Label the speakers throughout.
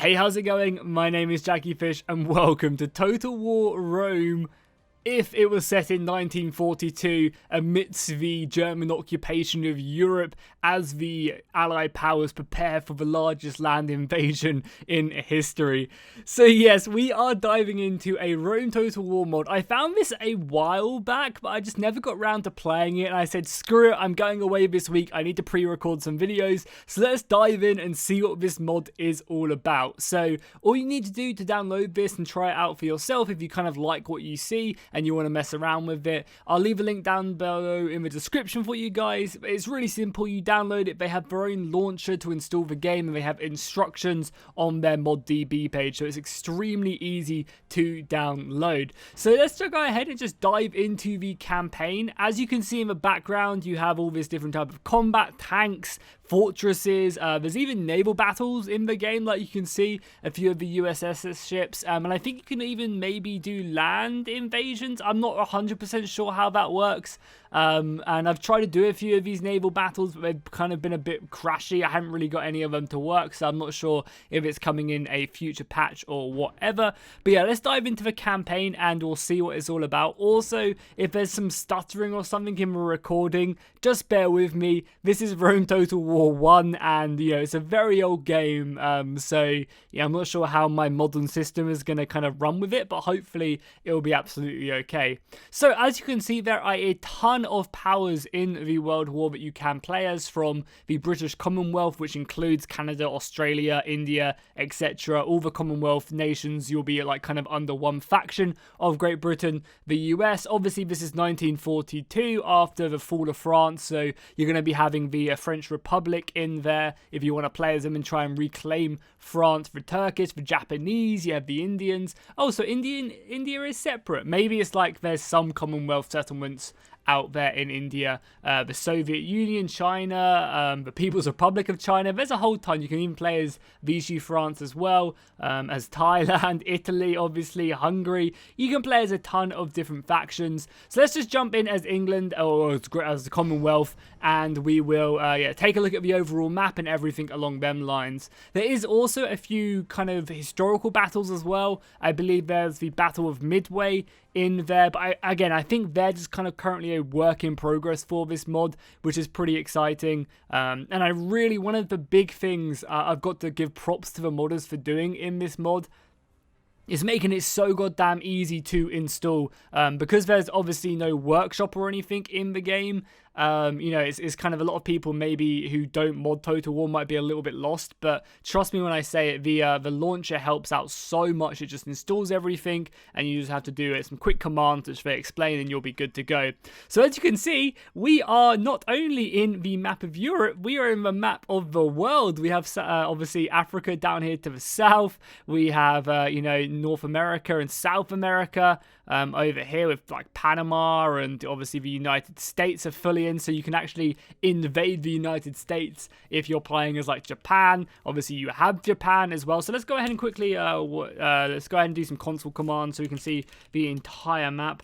Speaker 1: Hey, how's it going? My name is Jackie Fish and welcome to Total War Rome. If it was set in 1942 amidst the German occupation of Europe as the Allied powers prepare for the largest land invasion in history. So yes, we are diving into a Rome Total War mod. I found this a while back, but I just never got around to playing it, and I said, screw it, I'm going away this week, I need to pre-record some videos, so let's dive in and see what this mod is all about. So all you need to do to download this and try it out for yourself, if you kind of like what you see and you want to mess around with it, I'll leave a link down below in the description for you guys. It's really simple. You download it, they have their own launcher to install the game, and they have instructions on their ModDB page, so it's extremely easy to download. So let's just go ahead and just dive into the campaign. As you can see in the background, you have all this different type of combat, tanks, fortresses, there's even naval battles in the game, like you can see a few of the USS ships, and I think you can even maybe do land invasions. I'm not 100% sure how that works, and I've tried to do a few of these naval battles, but they've kind of been a bit crashy. I haven't really got any of them to work, so I'm not sure if it's coming in a future patch or whatever. But yeah, let's dive into the campaign and we'll see what it's all about. Also, if there's some stuttering or something in the recording, just bear with me. This is Rome Total War 1, and you know, it's a very old game, so yeah, I'm not sure how my modern system is going to kind of run with it, but hopefully it will be absolutely okay. So as you can see, there are a ton of powers in the World War that you can play as, from the British Commonwealth, which includes Canada, Australia, India, etc. All the Commonwealth nations, you'll be like kind of under one faction of Great Britain. The US, obviously this is 1942 after the fall of France, so you're going to be having the French Republic in there if you want to play as them and try and reclaim France. For Turkish, for Japanese, you have the Indians. Oh, so India is separate. Maybe it's like there's some Commonwealth settlements out there in India, the Soviet Union, China, the People's Republic of China. There's a whole ton. You can even play as Vichy France as well, as Thailand, Italy, obviously, Hungary. You can play as a ton of different factions. So let's just jump in as England, or as the Commonwealth, and we will take a look at the overall map and everything along them lines. There is also a few kind of historical battles as well. I believe there's the Battle of Midway in there, but I think they're just kind of currently a work in progress for this mod, which is pretty exciting. And I really, one of the big things I've got to give props to the modders for doing in this mod is making it so goddamn easy to install, because there's obviously no workshop or anything in the game. You know, it's kind of a lot of people maybe who don't mod Total War might be a little bit lost, but trust me when I say it, the launcher helps out so much. It just installs everything, and you just have to do some quick commands which they explain, and you'll be good to go. So as you can see, we are not only in the map of Europe, we are in the map of the world. We have obviously Africa down here to the south. We have you know, North America and South America over here with like Panama, and obviously the United States are fully in, so you can actually invade the United States if you're playing as like Japan. Obviously you have Japan as well. So let's go ahead and quickly let's go ahead and do some console commands so we can see the entire map.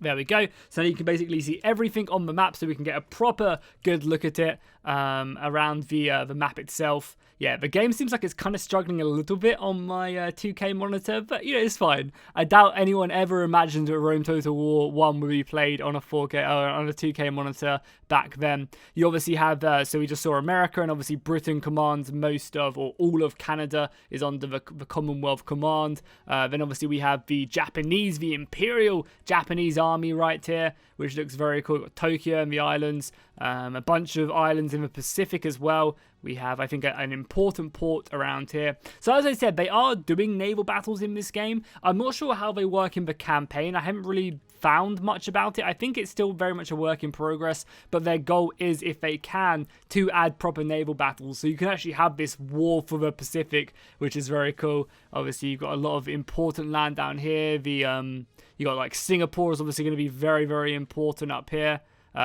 Speaker 1: There we go. So now you can basically see everything on the map, so we can get a proper good look at it around the map itself. Yeah, the game seems like it's kind of struggling a little bit on my 2K monitor, but you know, it's fine. I doubt anyone ever imagined that Rome Total War 1 would be played on a 4K or on a 2K monitor back then. You obviously have, so we just saw America, and obviously Britain commands most of, or all of Canada is under the Commonwealth command. Then obviously we have the Japanese, the Imperial Japanese Army right here, which looks very cool. We've got Tokyo and the islands, a bunch of islands in the Pacific as well. We have, I think, an important port around here. So as I said, they are doing naval battles in this game. I'm not sure how they work in the campaign. I haven't really found much about it. I think it's still very much a work in progress, but their goal is, if they can, to add proper naval battles. So you can actually have this war for the Pacific, which is very cool. Obviously, you've got a lot of important land down here. You got like Singapore is obviously going to be very, very important up here.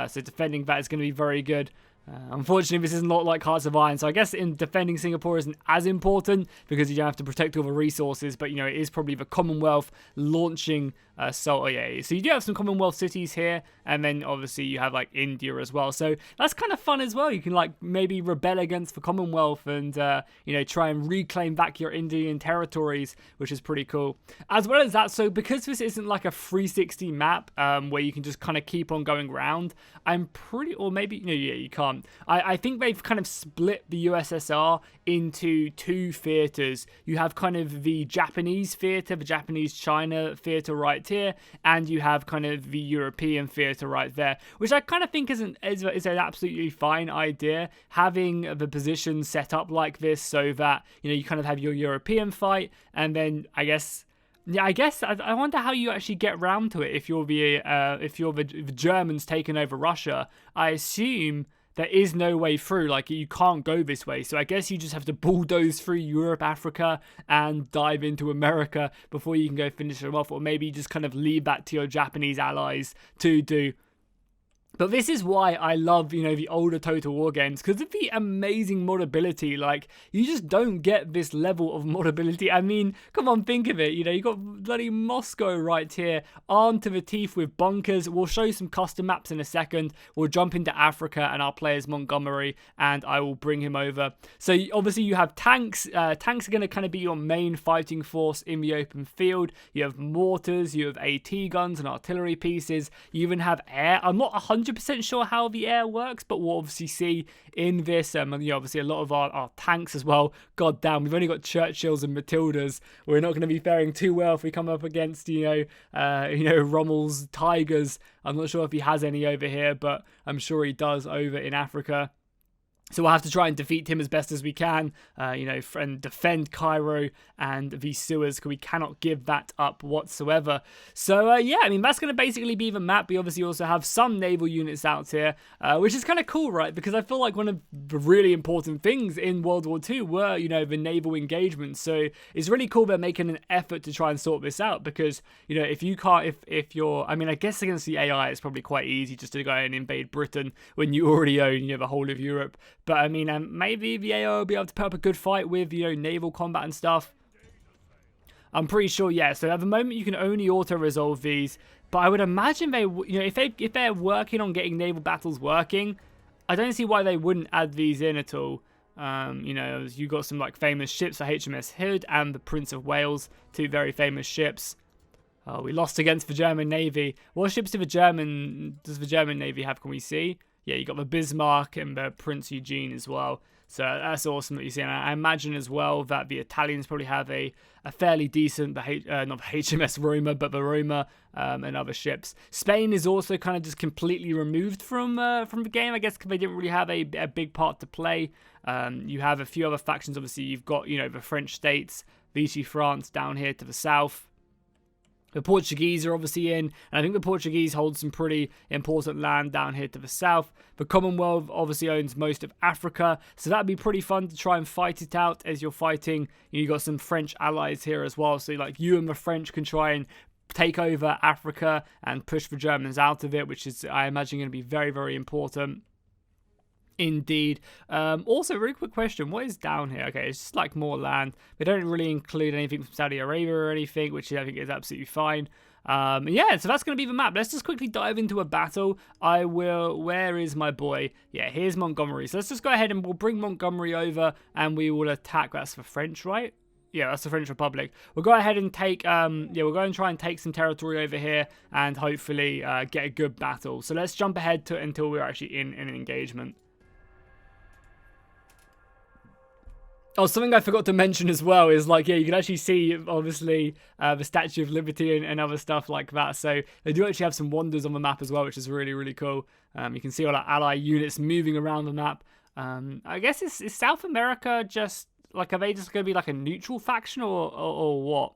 Speaker 1: So defending that is going to be very good. Unfortunately, this is not like Hearts of Iron, so I guess in defending Singapore isn't as important because you don't have to protect all the resources, but, you know, it is probably the Commonwealth launching so you do have some Commonwealth cities here, and then obviously you have like India as well, so that's kind of fun as well. You can like maybe rebel against the Commonwealth and you know, try and reclaim back your Indian territories, which is pretty cool. As well as that, so because this isn't like a 360 map where you can just kind of keep on going around, I'm pretty, or maybe, no, yeah, you can't. I think they've kind of split the USSR into two theaters. You have kind of the Japanese theater, the Japanese China theater right here, and you have kind of the European theater right there, which I kind of think is an absolutely fine idea, having the positions set up like this so that, you know, you kind of have your European fight, and then I guess I wonder how you actually get round to it if you're the Germans taking over Russia. I assume there is no way through, like you can't go this way, so I guess you just have to bulldoze through Europe, Africa, and dive into America before you can go finish them off, or maybe just kind of leave that to your Japanese allies to do. But this is why I love, you know, the older Total War games, because of the amazing modability. Like, you just don't get this level of modability. I mean, come on, think of it. You know, you got bloody Moscow right here, armed to the teeth with bunkers. We'll show you some custom maps in a second. We'll jump into Africa, and our player's Montgomery, and I will bring him over. So, obviously, you have tanks. Tanks are going to kind of be your main fighting force in the open field. You have mortars, you have AT guns and artillery pieces. You even have air. I'm not 100% sure how the air works, but we'll obviously see in this. You know, obviously a lot of our tanks as well. God damn, we've only got Churchills and Matildas. We're not going to be faring too well if we come up against, you know, Rommel's Tigers. I'm not sure if he has any over here, but I'm sure he does over in Africa. So we'll have to try and defeat him as best as we can, you know, and defend Cairo and the Suez, because we cannot give that up whatsoever. So, yeah, I mean, that's going to basically be the map. We obviously also have some naval units out here, which is kind of cool, right? Because I feel like one of the really important things in World War II were, you know, the naval engagements. So it's really cool they're making an effort to try and sort this out, because, you know, if you can't, if you're, I mean, I guess against the AI, it's probably quite easy just to go and invade Britain when you already own, you know, the whole of Europe. But I mean, maybe the AI will be able to put up a good fight with, you know, naval combat and stuff. I'm pretty sure, yeah. So at the moment, you can only auto-resolve these. But I would imagine they, you know, if they're working on getting naval battles working, I don't see why they wouldn't add these in at all. You know, you got some like famous ships, the HMS Hood and the Prince of Wales, two very famous ships. We lost against the German Navy. What ships does the German Navy have? Can we see? Yeah, you got the Bismarck and the Prince Eugene as well. So that's awesome that you see. And I imagine as well that the Italians probably have a fairly decent, not the HMS Roma, but the Roma and other ships. Spain is also kind of just completely removed from the game, I guess, because they didn't really have a big part to play. You have a few other factions. Obviously, you've got, you know, the French states, Vichy France down here to the south. The Portuguese are obviously in, and I think the Portuguese hold some pretty important land down here to the south. The Commonwealth obviously owns most of Africa, so that'd be pretty fun to try and fight it out as you're fighting. You got some French allies here as well, so like you and the French can try and take over Africa and push the Germans out of it, which is, I imagine, going to be very, very important. Indeed. Also, really quick question. What is down here? Okay, it's just like more land. They don't really include anything from Saudi Arabia or anything, which I think is absolutely fine. Yeah, so that's going to be the map. Let's just quickly dive into a battle. Where is my boy? Yeah, here's Montgomery. So let's just go ahead and we'll bring Montgomery over and we will attack. That's the French, right? Yeah, that's the French Republic. We'll go ahead and take, we'll go and try and take some territory over here and hopefully get a good battle. So let's jump ahead to it until we're actually in an engagement. Oh, something I forgot to mention as well is, like, yeah, you can actually see, obviously, the Statue of Liberty and other stuff like that. So they do actually have some wonders on the map as well, which is really, really cool. You can see all our ally units moving around the map. I guess is South America just, like, are they just going to be like a neutral faction or what?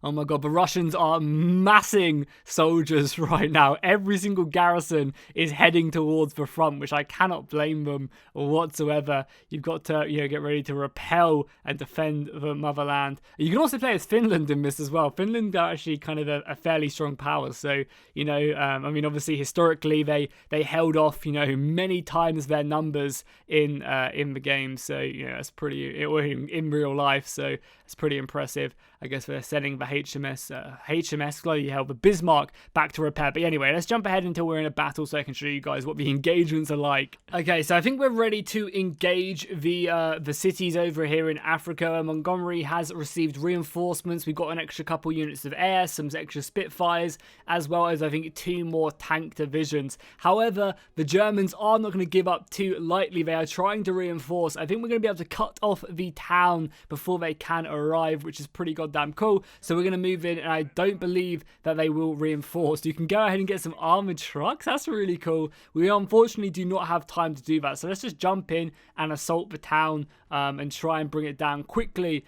Speaker 1: Oh my god, the Russians are massing soldiers right now. Every single garrison is heading towards the front, which I cannot blame them whatsoever. You've got to, get ready to repel and defend the motherland. You can also play as Finland in this as well. Finland are actually kind of a fairly strong power. So, I mean, obviously, historically, they held off, many times their numbers in the game. So, that's pretty, in real life. So, it's pretty impressive. I guess they're sending the HMS, bloody hell, the Bismarck back to repair. But anyway, let's jump ahead until we're in a battle so I can show you guys what the engagements are like. Okay, so I think we're ready to engage the cities over here in Africa. Montgomery has received reinforcements. We've got an extra couple units of air, some extra Spitfires, as well as I think 2 more tank divisions. However, the Germans are not going to give up too lightly. They are trying to reinforce. I think we're going to be able to cut off the town before they can arrive, which is pretty goddamn cool. So we're going to move in, and I don't believe that they will reinforce. You can go ahead and get some armored trucks. That's really cool. We unfortunately do not have time to do that. So let's just jump in and assault the town and try and bring it down quickly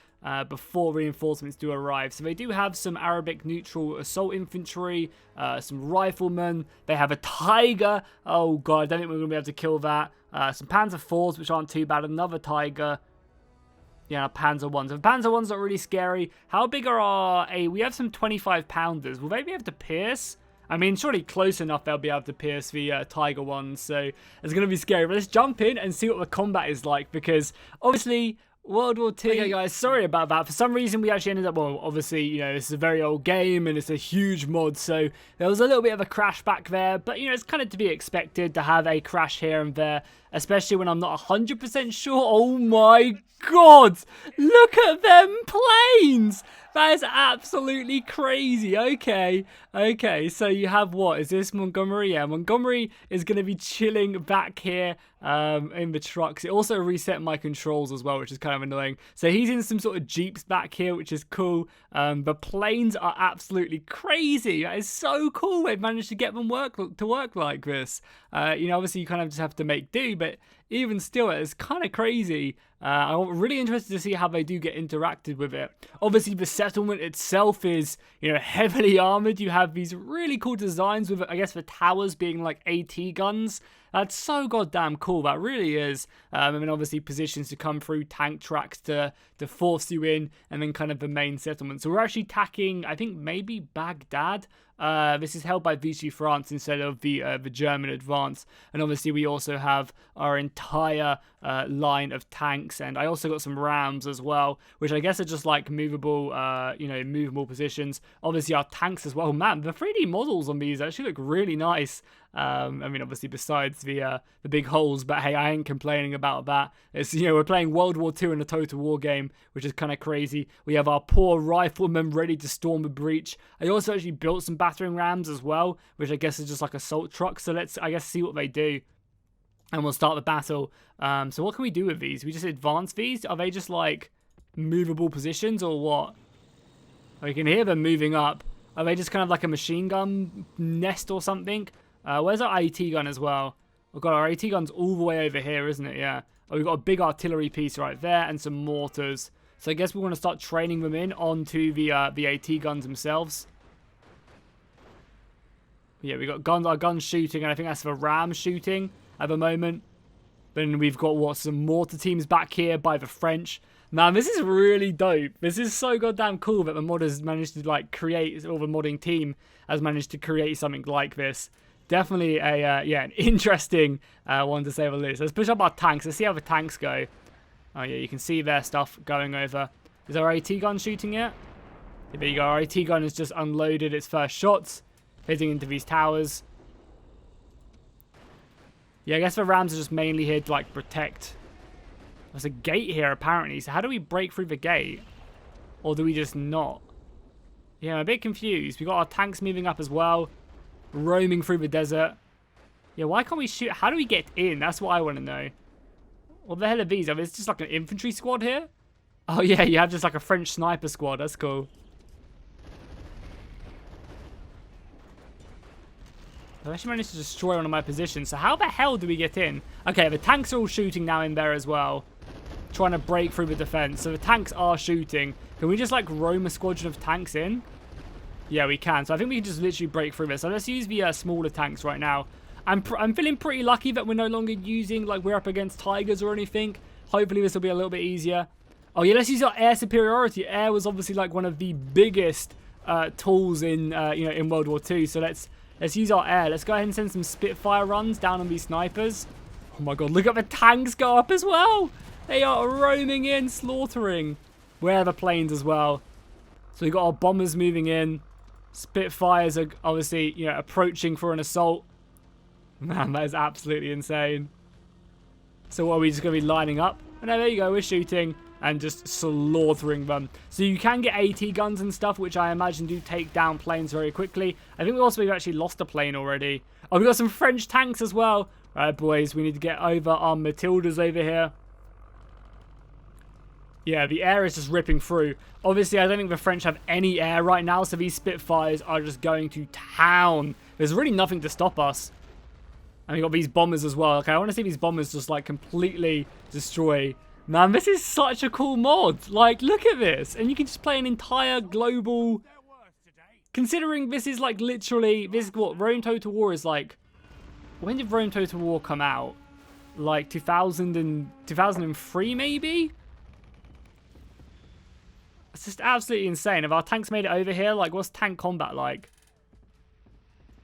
Speaker 1: before reinforcements do arrive. So they do have some Arabic neutral assault infantry, some riflemen. They have a Tiger. Oh god, I don't think we're going to be able to kill that. Some Panzer IVs, which aren't too bad. Another Tiger. Yeah, Panzer 1s. The Panzer 1s are really scary. How big are our... we have some 25 pounders. Will they be able to pierce? I mean, surely close enough they'll be able to pierce the Tiger 1s. So it's going to be scary. But let's jump in and see what the combat is like. Because obviously... World War II. Okay, guys, sorry about that. For some reason, we actually ended up, well, obviously, this is a very old game and it's a huge mod, so there was a little bit of a crash back there, but, it's kind of to be expected to have a crash here and there, especially when I'm not 100% sure. Oh my god! Look at them planes! That is absolutely crazy. Okay, so you have what? Is this Montgomery? Yeah, Montgomery is going to be chilling back here in the trucks. It also reset my controls as well, which is kind of annoying. So he's in some sort of jeeps back here, which is cool. The planes are absolutely crazy. That is so cool. They've managed to get them to work like this. Obviously you kind of just have to make do, but even still, it's kind of crazy. I'm really interested to see how they do get interacted with it. Obviously, the settlement itself is, heavily armored. You have these really cool designs with, I guess, the towers being like AT guns. That's so goddamn cool. That really is. Obviously, positions to come through, tank tracks to force you in, and then kind of the main settlement. So we're actually attacking, I think, maybe Baghdad. This is held by Vichy France instead of the German advance. And obviously, we also have our entire line of tanks, and I also got some rams as well, which I guess are just like movable, movable positions. Obviously, our tanks as well. Man, the 3D models on these actually look really nice. Obviously, besides the big holes, but hey, I ain't complaining about that. It's, we're playing World War II in a Total War game, which is kind of crazy. We have our poor riflemen ready to storm the breach. I also actually built some battering rams as well, which I guess is just like assault trucks. So let's, I guess, see what they do. And we'll start the battle. So what can we do with these? We just advance these? Are they just like movable positions or what? We can hear them moving up. Are they just kind of like a machine gun nest or something? Where's our AT gun as well? We've got our AT guns all the way over here, isn't it? Yeah. Oh, we've got a big artillery piece right there and some mortars. So I guess we want to start training them in onto the AT guns themselves. Yeah, we got our guns shooting, and I think that's the ram shooting at the moment. Then we've got some mortar teams back here by the French. Man, this is really dope. This is so goddamn cool that the modders managed to create, or the modding team has managed to create something like this. Definitely an interesting one to say the least. Let's push up our tanks. Let's see how the tanks go. Oh yeah, you can see their stuff going over. Is our AT gun shooting yet? Yeah, there you go. Our AT gun has just unloaded its first shots, hitting into these towers. Yeah, I guess the rams are just mainly here to protect. There's a gate here apparently. So how do we break through the gate? Or do we just not? Yeah, I'm a bit confused. We got our tanks moving up as well, roaming through the desert. Yeah, why can't we shoot? How do we get in? That's what I want to know. What the hell are these? Is just like an infantry squad here? Oh yeah, you have just like a French sniper squad. That's cool. I've actually managed to destroy one of my positions. So how the hell do we get in? Okay, the tanks are all shooting now in there as well. trying to break through the defense. So the tanks are shooting. Can we just like roam a squadron of tanks in? Yeah, we can. So I think we can just literally break through this. So let's use the smaller tanks right now. I'm feeling pretty lucky that we're no longer using, like, we're up against Tigers or anything. Hopefully this will be a little bit easier. Oh yeah, let's use our air superiority. Air was obviously like one of the biggest tools in in World War II. So let's use our air. Let's go ahead and send some Spitfire runs down on these snipers. Oh my god, look at the tanks go up as well. They are roaming in, slaughtering. Where are the planes as well? So we've got our bombers moving in. Spitfires are obviously, approaching for an assault. Man, that is absolutely insane. So what, are we just going to be lining up? And there you go, we're shooting and just slaughtering them. So you can get AT guns and stuff, which I imagine do take down planes very quickly. I think we've actually lost a plane already. Oh, we've got some French tanks as well. All right, boys, we need to get over our Matildas over here. Yeah, the air is just ripping through. Obviously, I don't think the French have any air right now, so these Spitfires are just going to town. There's really nothing to stop us. And we got these bombers as well. Okay, I want to see these bombers just like completely destroy. Man, this is such a cool mod. Like, look at this. And you can just play an entire global... Considering this is like literally... This is what Rome Total War is like. When did Rome Total War come out? Like 2003 maybe? It's just absolutely insane. If our tanks made it over here, like, what's tank combat like?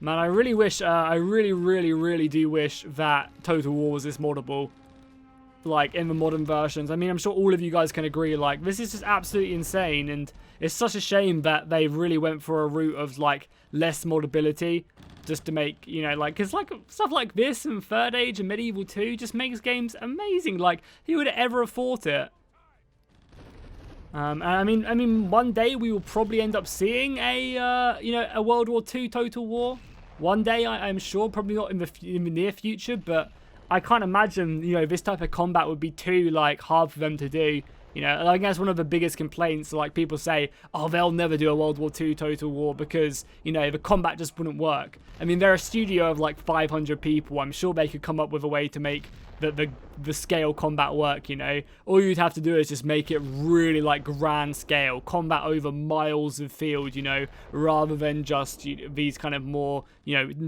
Speaker 1: Man, I really wish, I really do wish that Total War was this moddable. Like, in the modern versions. I mean, I'm sure all of you guys can agree, like, this is just absolutely insane. And it's such a shame that they really went for a route of, like, less modability. Just to make, like, because, like, stuff like this and Third Age and Medieval 2 just makes games amazing. Like, who would ever have thought it? I mean, one day we will probably end up seeing a, a World War II Total War. One day, I'm sure, probably not in the near future, but I can't imagine, this type of combat would be too, like, hard for them to do. I guess one of the biggest complaints, like, people say, oh, they'll never do a World War II Total War because, the combat just wouldn't work. I mean, they're a studio of, like, 500 people. I'm sure they could come up with a way to make the scale combat work, All you'd have to do is just make it really, like, grand scale. Combat over miles of field, rather than just these kind of more,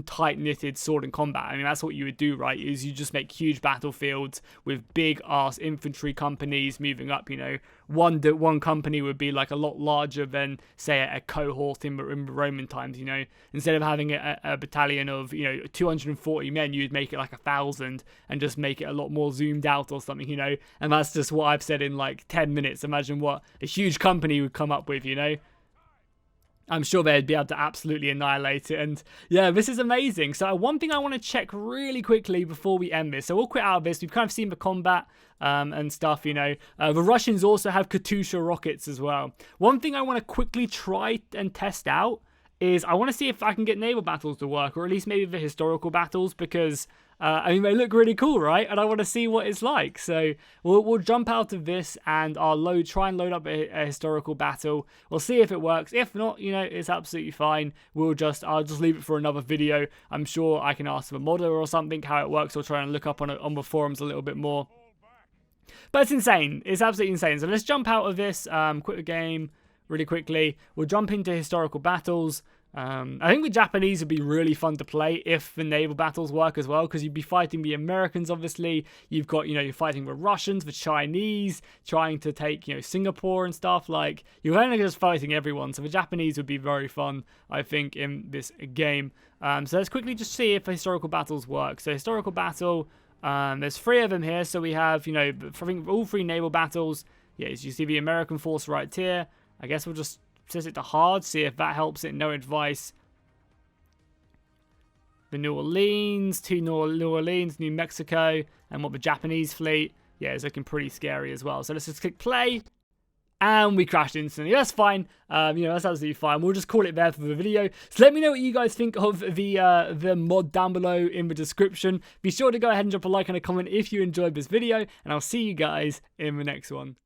Speaker 1: tight-knitted sword and combat. I mean, that's what you would do, right, is you just make huge battlefields with big-ass infantry companies moving up, One company would be, like, a lot larger than, say, a cohort in Roman times, Instead of having a battalion of, 240 men, you'd make it, like, 1,000 and just make it a lot more zoomed out or something, And that's just what I've said in, like, 10 minutes. Imagine what a huge company would come up with, I'm sure they'd be able to absolutely annihilate it. And yeah, this is amazing. So one thing I want to check really quickly before we end this. So we'll quit out of this. We've kind of seen the combat and stuff, The Russians also have Katyusha rockets as well. One thing I want to quickly try and test out is I want to see if I can get naval battles to work, or at least maybe the historical battles, because I mean, they look really cool, right? And I want to see what it's like. So we'll jump out of this and I'll try and load up a historical battle. We'll see if it works. If not, it's absolutely fine. I'll just leave it for another video. I'm sure I can ask the modder or something how it works, or try and look up on the forums a little bit more. But it's insane. It's absolutely insane. So let's jump out of this, quit the game really quickly. We'll jump into historical battles. I think the Japanese would be really fun to play if the naval battles work as well, because you'd be fighting the Americans, obviously. You've got, you're fighting the Russians, the Chinese, trying to take, Singapore and stuff. Like, you're kind of just fighting everyone. So the Japanese would be very fun, I think, in this game. So let's quickly just see if historical battles work. So historical battle, there's 3 of them here. So we have, I think all 3 naval battles. Yeah, as you see the American force right here. I guess we'll just set it to hard, see if that helps it. No advice. The New Orleans, 2 New Orleans, New Mexico, and what the Japanese fleet. Yeah, it's looking pretty scary as well. So let's just click play. And we crashed instantly. That's fine. That's absolutely fine. We'll just call it there for the video. So let me know what you guys think of the mod down below in the description. Be sure to go ahead and drop a like and a comment if you enjoyed this video. And I'll see you guys in the next one.